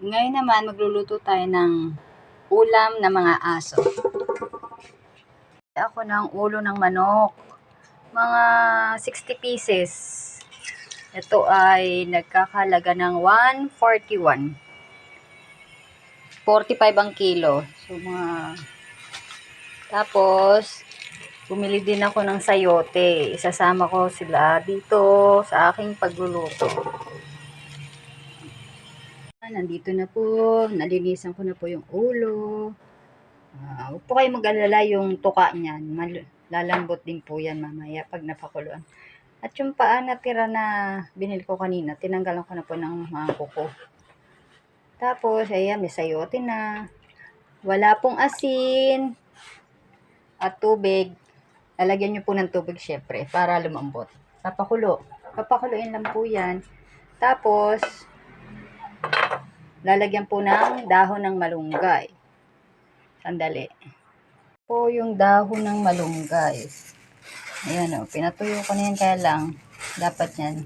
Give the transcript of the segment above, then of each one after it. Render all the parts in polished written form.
Ngayon naman, magluluto tayo ng ulam ng mga aso. Ako ng ulo ng manok. Mga 60 pieces. Ito ay nagkakalaga ng 141. 45 ang kilo. So, Tapos, bumili din ako ng sayote. Isasama ko sila dito sa aking pagluluto. Nandito na po. Nalinisan ko na po yung ulo. Huwag po kayo mag-alala yung tuka niyan. Lalambot din po yan mamaya pag napakuluan. At yung paa na tira na binili ko kanina, tinanggalan ko na po ng mga kuko. Tapos, ayan, may sayote na. Wala pong asin at tubig. Lalagyan nyo po ng tubig syempre para lumambot. Papakuluin lang po yan. Tapos, lalagyan po ng dahon ng malunggay. Sandali. Po yung dahon ng malunggay. Ayan o, pinatuyo ko na yan, kaya lang, dapat yan,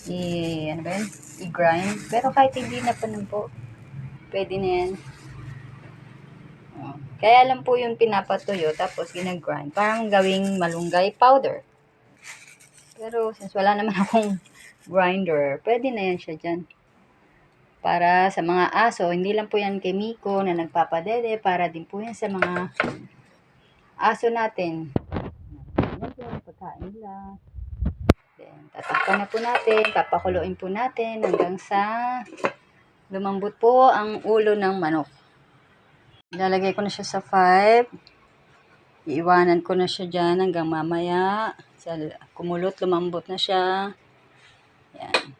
i-grind. Pero kahit hindi na pa po, pwede na yan. Kaya lang po yung pinapatuyo, tapos ginagrind. Parang gawing malunggay powder. Pero since wala naman akong grinder, pwede na yan siya dyan. Para sa mga aso, hindi lang po yan kay Miko na nagpapadede, para din po yan sa mga aso natin. Yan po yung pagkain nila. Then, tatakpan na po natin, papakuluin po natin hanggang sa lumambot po ang ulo ng manok. Ilalagay ko na siya sa 5. Iiwanan ko na siya dyan hanggang mamaya. Kumulot, lumambot na siya. Yan.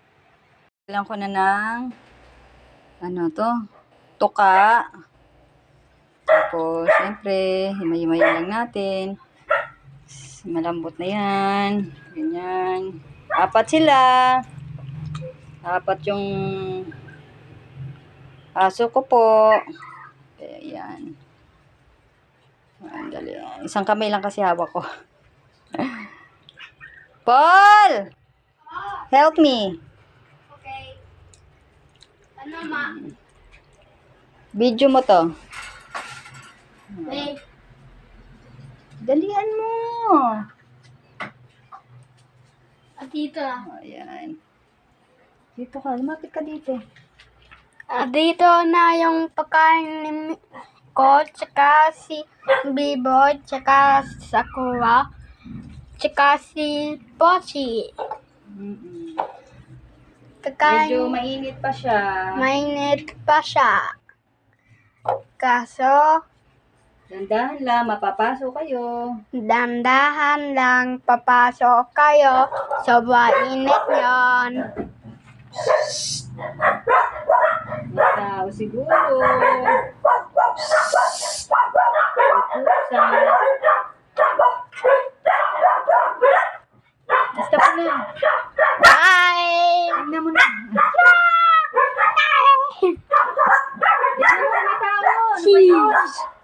Kailangan ko na ng tuka. Tapos, siyempre, himay-himayin lang natin. Malambot na yan. Ganyan. 4 sila. 4 yung aso ko po. Ayan. Dali. Isang kamay lang kasi hawak ko. Paul! Help me. Okay. Ano, ma? Video mo to. Wait. Dalian mo. Dito. Ayan. Dito ka. Lumapit ka dito. Dito na yung pagkain ko, tsaka si Bibo, tsaka Sakura, tsaka si Pochi. Medyo mainit pa siya. Mainit pa siya. Kaso, Dandahan lang, mapapasok kayo. dandahan lang papasok kayo. Sobrang init yon. Ikaw, siguro. Basta ko na. Bye! Tingnan mo na. Tingnan mo, may tao. Ano ba yun?